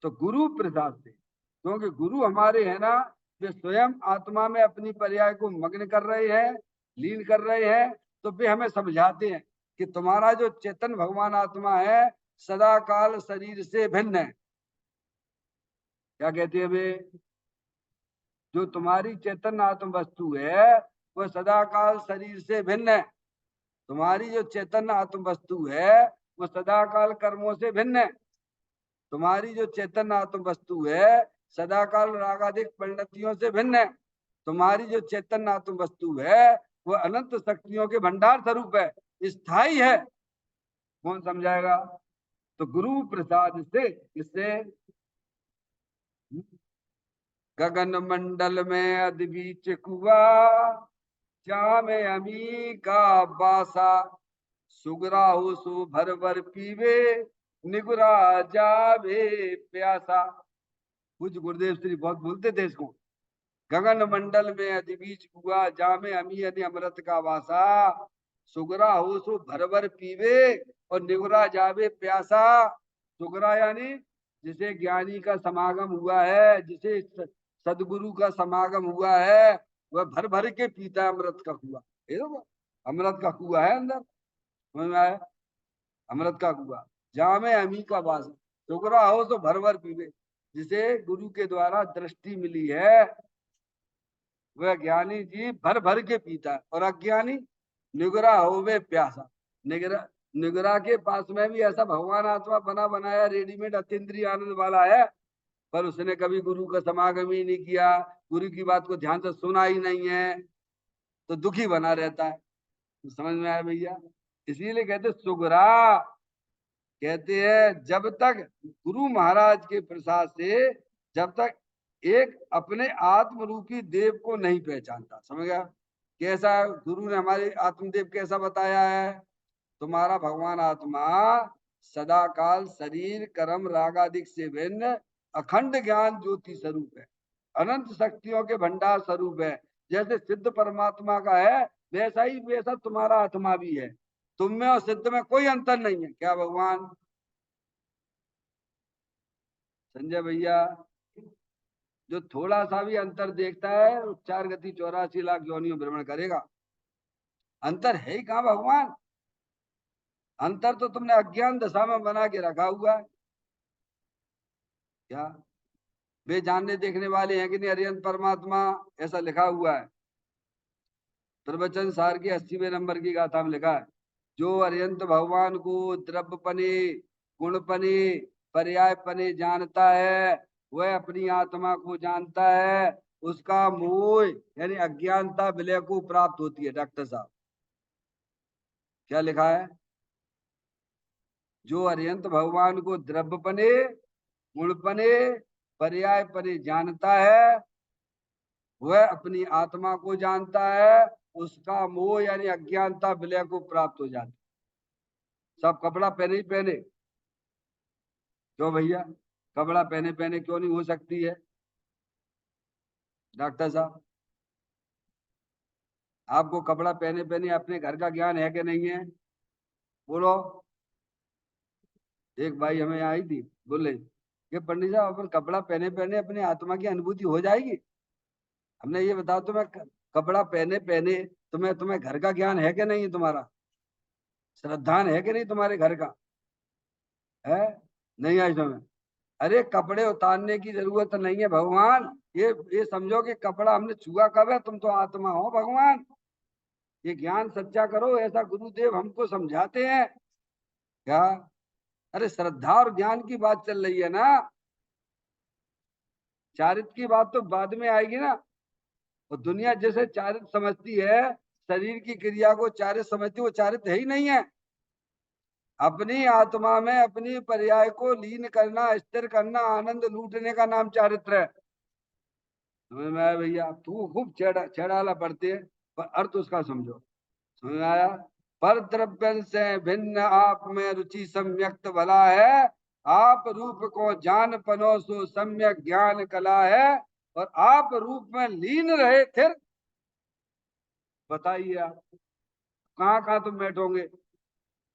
तो गुरु प्रसाद से, क्योंकि गुरु हमारे है ना, वे स्वयं आत्मा में अपनी पर्याय को मग्न कर रहे हैं, लीन कर रहे हैं, तो वे हमें समझाते हैं कि तुम्हारा जो चेतन भगवान आत्मा है सदा काल शरीर से भिन्न है। क्या कहते हैं वे? जो तुम्हारी चेतन आत्म वस्तु है वह सदा काल शरीर से भिन्न है। तुम्हारी जो चेतन आत्म वस्तु है वह सदा काल कर्मों से भिन्न है। तुम्हारी जो चेतन आत्म वस्तु है सदा काल रागाधिक परिणतियों से भिन्न है। तुम्हारी जो चेतन आत्म वस्तु है वह अनंत शक्तियों के भंडार स्वरूप है, स्थायी है। कौन समझाएगा? तो गुरु प्रसाद से, इससे गगन मंडल में अद्बीच कुआ, जामे अमी का बासा, सुगरा हो सो भर भर पीवे, निगुरा जावे प्यासा। कुछ गुरुदेव श्री बहुत बोलते थे इसको। गगन मंडल में अधिबीज हुआ, जामे अमी यदि अमृत का वासा, सुगरा हो सो भर भर पीवे और निगुरा जावे प्यासा। सुगरा यानी जिसे ज्ञानी का समागम हुआ है, जिसे सदगुरु का समागम हुआ है, वह भर भर के पीता है अमृत का कुआ। अमृत का कुआ है अंदर। समझ में आया? अमृत का कुआ, जामे अमी का वासा, सुगरा हो तो भर भर पीवे। जिसे गुरु के द्वारा दृष्टि मिली है वह ज्ञानी जी भर भर के पीता है, और अज्ञानी निगरा हो वे प्यासा। निगरा निगरा के पास में भी ऐसा भगवान आत्मा बना बनाया रेडीमेड अतीन्द्रिय आनंद वाला है, पर उसने कभी गुरु का समागम ही नहीं किया, गुरु की बात को ध्यान से सुना ही नहीं है, तो दुखी बना रहता है। तो समझ में आया भैया? इसीलिए कहते सुगरा, कहते हैं जब तक गुरु महाराज के प्रसाद से जब तक एक अपने आत्म रूपी देव को नहीं पहचानता। समझ गया? कैसा गुरु ने हमारे आत्मदेव कैसा बताया है? तुम्हारा भगवान आत्मा सदा काल शरीर कर्म रागादिक से भिन्न अखंड ज्ञान ज्योति स्वरूप है, अनंत शक्तियों के भंडार स्वरूप है। जैसे सिद्ध परमात्मा का है वैसा ही वैसा तुम्हारा आत्मा भी है। तुम में और सिद्ध में कोई अंतर नहीं है। क्या भगवान? संजय भैया, जो थोड़ा सा भी अंतर देखता है वो 4 गति 84 लाख योनियों भ्रमण करेगा। अंतर है ही कहाँ भगवान? अंतर तो तुमने अज्ञान दशा में बना के रखा हुआ है। क्या वे जानने देखने वाले हैं कि नहीं अरिहंत परमात्मा? ऐसा लिखा हुआ है प्रवचन सार की 80वें नंबर की गाथा में लिखा है, जो अरिहंत भगवान को द्रव्यपने गुणपने पर्यायपने जानता है वह अपनी आत्मा को जानता है, उसका मोह यानी अज्ञानता विलय को प्राप्त होती है। डॉक्टर साहब क्या लिखा है? जो अरिहंत भगवान को द्रव्यपने गुणपने पर्याय परे जानता है, वह अपनी आत्मा को जानता है, उसका मोह यानी अज्ञानता विलय को प्राप्त हो जाती। सब कपड़ा पहने ही पहने, क्यों भैया? कपड़ा पहने पहने क्यों नहीं हो सकती है? डॉक्टर साहब आपको कपड़ा पहने पहने अपने घर का ज्ञान है कि नहीं है? बोलो। एक भाई हमें आई थी, बोले कि पंडित साहब अपन कपड़ा पहने पहने अपनी आत्मा की अनुभूति हो जाएगी। हमने ये बताओ तुम्हें कपड़ा पहने पहने तुम्हें तुम्हें घर का ज्ञान है कि नहीं है? तुम्हारा श्रद्धान है कि नहीं तुम्हारे घर का? है? नहीं आई समझ? अरे कपड़े उतारने की जरूरत नहीं है भगवान, ये समझो कि कपड़ा हमने छुआ कब है? तुम तो आत्मा हो भगवान। ये ज्ञान सच्चा करो, ऐसा गुरुदेव हमको समझाते हैं क्या? अरे श्रद्धा और ज्ञान की बात चल रही है ना, चारित्र की बात तो बाद में आएगी ना। और दुनिया जैसे चारित्र समझती है, शरीर की क्रिया को चारित्र समझती, वो चारित्र है ही नहीं है। अपनी आत्मा में अपनी पर्याय को लीन करना, स्थिर करना, आनंद लूटने का नाम चारित्र है। समझ में आया भैया? तू खूब छेड़ाला पढ़ते है, पर अर्थ उसका समझो। समझ में आया? पर द्रव्य से भिन्न आप में रुचि सम्यक्त भला है, आप रूप को जान पनो सो सम्यक ज्ञान कला है। और आप रूप में लीन रहे फिर बताइए आप कहाँ कहाँ तुम बैठोगे?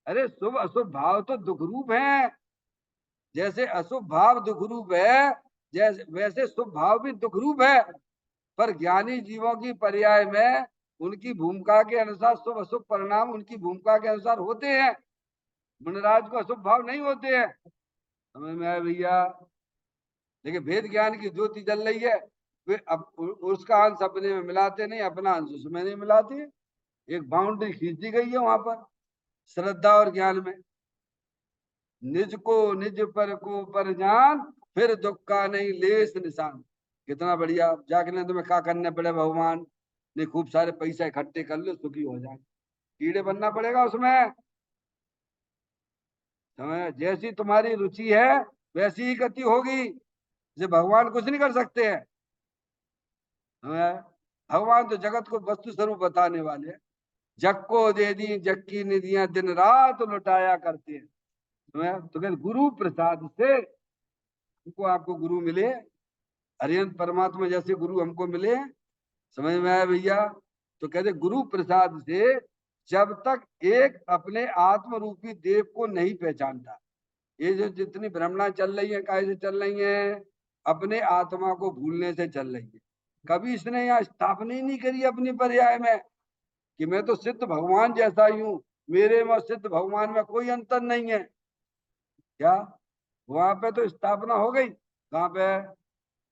अरे शुभ अशुभ भाव तो दुख रूप है। जैसे अशुभ भाव दुख रूप है, जैसे वैसे शुभ भाव भी दुख रूप है। पर ज्ञानी जीवों की पर्याय में उनकी भूमिका के अनुसार शुभ अशुभ परिणाम उनकी भूमिका के अनुसार होते हैं। मुनराज को अशुभ भाव नहीं होते हैं। समझ में आया भैया? लेकिन भेद ज्ञान की ज्योति जल रही है, वे अब उसका अंश अपने में मिलाते नहीं, अपना अंश उसमें नहीं मिलाते। एक बाउंड्री खींच दी गई है वहां पर श्रद्धा और ज्ञान में। निज को निज पर को पर जान, फिर दुख का नहीं लेस निशान। कितना बढ़िया। जागने तुम्हें क्या करने पड़े भगवान ने, खूब सारे पैसे इकट्ठे कर लो सुखी हो जाए, कीड़े बनना पड़ेगा उसमें। समझ? जैसी तुम्हारी रुचि है वैसी ही गति होगी। जो भगवान कुछ नहीं कर सकते हैं। समझ? भगवान तो जगत को वस्तु स्वरूप बताने वाले हैं। जग को दे दी जग की निधियां दिन रात लुटाया करते हैं। समझ? तो कहते गुरु प्रसाद से हमको आपको गुरु मिले, अरिहंत परमात्मा जैसे गुरु हमको मिले। समझ में आया भैया? तो कहते गुरु प्रसाद से जब तक एक अपने आत्म रूपी देव को नहीं पहचानता, ये जो जितनी भ्रमणा चल रही है काहे से चल रही है? अपने आत्मा को भूलने से चल रही है। कभी इसने यहाँ स्थापना ही नहीं करी अपनी पर्याय में कि मैं तो सिद्ध भगवान जैसा ही हूँ, मेरे में सिद्ध भगवान में कोई अंतर नहीं है। क्या वहां पे तो स्थापना हो गई? कहाँ पे?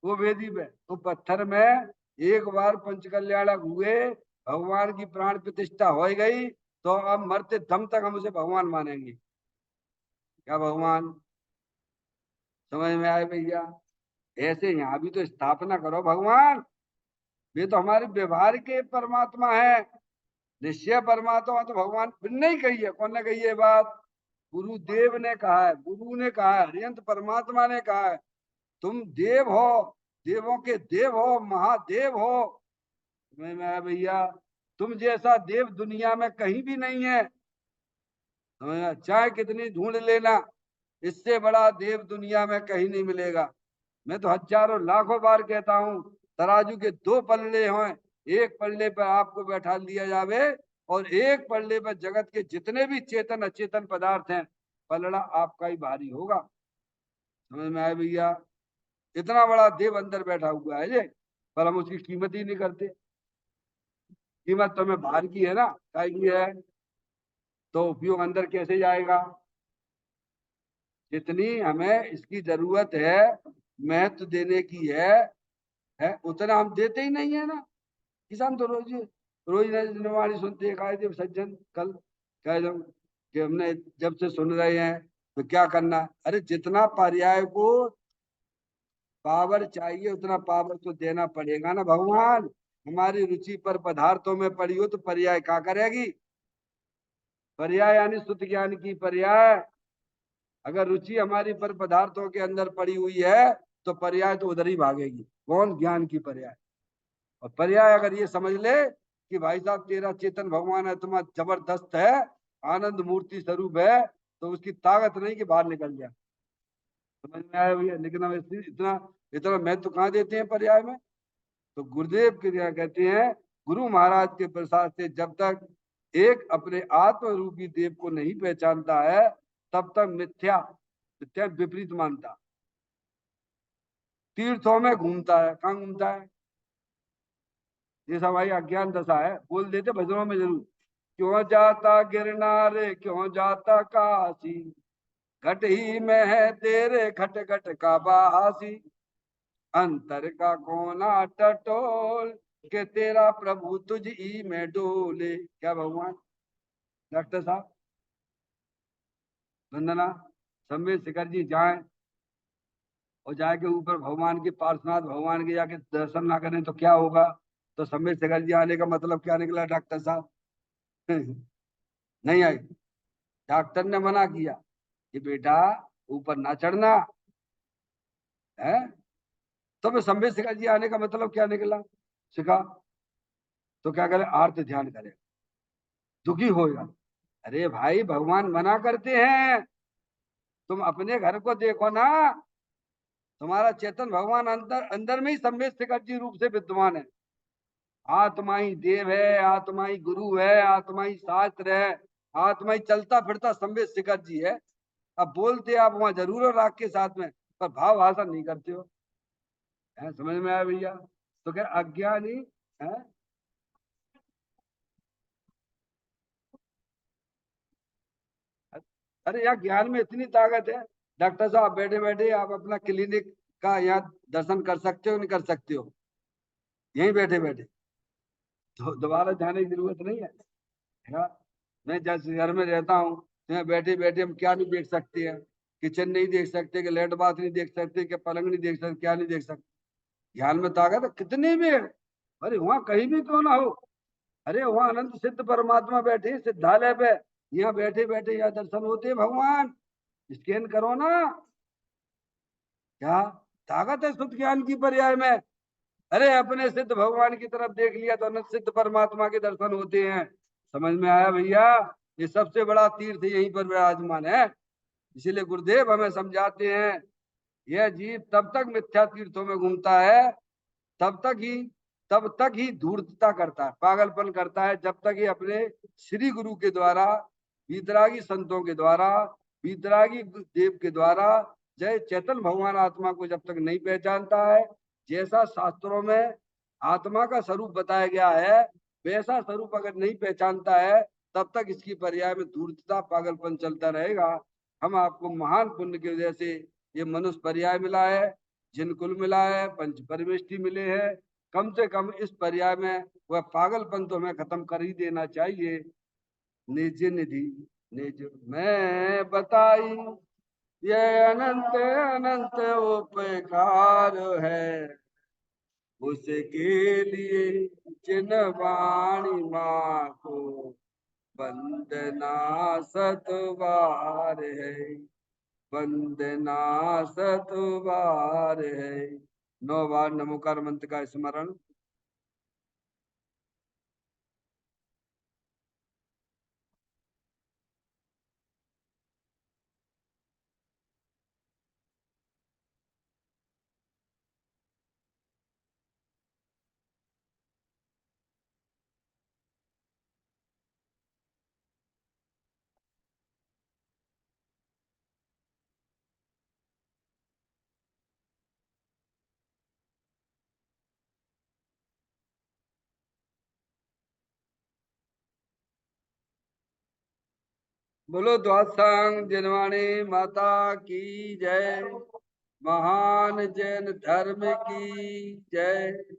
वो वेदी पे, वो पत्थर में एक बार पंचकल्याणक हुए, भगवान की प्राण प्रतिष्ठा हो गई, तो अब मरते दम तक हम उसे भगवान मानेंगे। क्या भगवान? समझ में आए भैया? ऐसे यहाँ भी तो स्थापना करो भगवान। वे तो हमारे व्यवहार के परमात्मा है, निश्चय परमात्मा तो भगवान फिर नहीं कही है। कौन ने कही है बात? गुरुदेव ने कहा है, गुरु ने कहा है, हरियंत परमात्मा ने कहा है। तुम देव हो, देवों के देव हो, महादेव हो। मैं भैया तुम जैसा देव दुनिया में कहीं भी नहीं है। चाहे कितनी ढूंढ लेना, इससे बड़ा देव दुनिया में कहीं नहीं मिलेगा। मैं तो हजारों लाखों बार कहता हूँ, तराजू के दो पल्ले हों, एक पल्ले पर आपको बैठा लिया जावे और एक पल्ले पर जगत के जितने भी चेतन अचेतन पदार्थ हैं, पलड़ा आपका ही भारी होगा। समझ में आए भैया? इतना बड़ा देव अंदर बैठा हुआ है ये, पर हम उसकी कीमत ही नहीं करते। कीमत तो हमें बाहर की है ना, काय की है, तो उपयोग अंदर कैसे जाएगा? जितनी हमें इसकी जरूरत है, महत्व देने की है उतना हम देते ही नहीं है ना। किसान तो रोज रोज निवाणी सुनते हैं, कहा जब सज्जन कल कह जब कि हमने जब से सुन रहे हैं तो क्या करना। अरे जितना पर्याय को पावर चाहिए, उतना पावर तो देना पड़ेगा ना भगवान। हमारी रुचि पर पदार्थों में पड़ी हो तो पर्याय क्या करेगी? पर्याय यानी शुद्ध ज्ञान की पर्याय। अगर रुचि हमारी पर पदार्थों के अंदर पड़ी हुई है तो पर्याय तो उधर ही भागेगी। कौन? ज्ञान की पर्याय। और पर्याय अगर ये समझ ले कि भाई साहब तेरा चेतन भगवान है, तुम्हारा जबरदस्त है, आनंद मूर्ति स्वरूप है, तो उसकी ताकत नहीं कि बाहर निकल जाए। समझ में आया भैया? लेकिन हम इतना इतना महत्व कहाँ देते हैं पर्याय में। तो गुरुदेव के क्या कहते हैं, गुरु महाराज के प्रसाद से जब तक एक अपने आत्म रूपी देव को नहीं पहचानता है तब तक मिथ्या मिथ्या विपरीत मानता, तीर्थों में घूमता है। कहाँ घूमता है? ये सब भाई अज्ञान दशा है। बोल देते भजनों में जरूर, क्यों जाता गिरनार, क्यों जाता काशी, घट ही में है तेरे खट खट का बासी, अंतर का कोना टटोल के तेरा प्रभु तुझ ही में डोले। क्या भगवान? डॉक्टर साहब वंदना, संवेद शिखर जी जाए और जाके ऊपर भगवान के पार्श्वनाथ भगवान के जाके दर्शन ना करें तो क्या होगा? तो संवेद शिखर जी आने का मतलब क्या निकला डॉक्टर साहब? नहीं आई। डॉक्टर ने मना किया कि बेटा ऊपर ना चढ़ना है। तो मैं संवेद शिखर जी आने का मतलब क्या निकला? शिखा तो क्या करे? आर्त ध्यान करे, दुखी होगा। अरे भाई भगवान मना करते हैं, तुम अपने घर को देखो ना। तुम्हारा चेतन भगवान अंदर अंदर में ही संवेद शिखर जी रूप से विद्यमान है। आत्मा ही देव है, आत्मा ही गुरु है, आत्मा ही शास्त्र है, आत्मा ही चलता फिरता संवेद शिखर जी है। अब बोलते आप वहां जरूर हो राग के साथ में, पर भाव भाषण नहीं करते हो। है? समझ में आया भैया? तो क्या अज्ञानी है? अरे यार ज्ञान में इतनी ताकत है। डॉक्टर साहब बैठे बैठे आप अपना क्लिनिक का यहाँ दर्शन कर सकते हो, नहीं कर सकते हो? यहीं बैठे बैठे तो दोबारा जाने की जरूरत नहीं है। है? मैं जैसे घर में रहता हूँ तो यहाँ बैठे बैठे हम क्या नहीं देख सकते हैं? किचन नहीं देख सकते, कि लेट बाथ नहीं देख सकते, कि पलंग नहीं देख सकते, क्या नहीं देख सकते? ज्ञान में ताकत है कितनी भी है। अरे वहां कहीं भी क्यों ना हो, अरे वहां अनंत सिद्ध परमात्मा बैठे सिद्धालय पे, यहाँ बैठे बैठे यहाँ दर्शन होते हैं भगवान। स्कैन करो ना। क्या ताकत है शुद्ध ज्ञान की पर्याय में? अरे अपने सिद्ध भगवान की तरफ देख लिया तो अनंत सिद्ध परमात्मा के दर्शन होते हैं। समझ में आया भैया? ये सबसे बड़ा तीर्थ यहीं पर विराजमान है। इसीलिए गुरुदेव हमें समझाते हैं, यह जीव तब तक मिथ्या तीर्थों में घूमता है, तब तक ही तब तक ही धूर्तता करता है, पागलपन करता है, जब तक ये अपने श्री गुरु के द्वारा, वीतरागी संतों के द्वारा, वीतरागी देव के द्वारा जय चैतन्य भगवान आत्मा को जब तक नहीं पहचानता है, जैसा शास्त्रों में आत्मा का स्वरूप बताया गया है वैसा स्वरूप अगर नहीं पहचानता है, तब तक इसकी पर्याय में धूर्तता पागलपन चलता रहेगा। हम आपको महान पुण्य की वजह से ये मनुष्य पर्याय मिला है, जिनकुल मिला है, पंच परमेष्टि मिले हैं। कम से कम इस पर्याय में वह पागलपन तो हमें खत्म कर ही देना चाहिए। निज निधि निज मैं बताई, ये अनंत अनंत उपकार है, उसके लिए जिन वाणी माँ को वंदना सतबार है, वंदना सतबार है। 9 बार नमोकार मंत्र का स्मरण। बोलो द्वादशांग जनवाणी माता की जय। महान जैन धर्म की जय।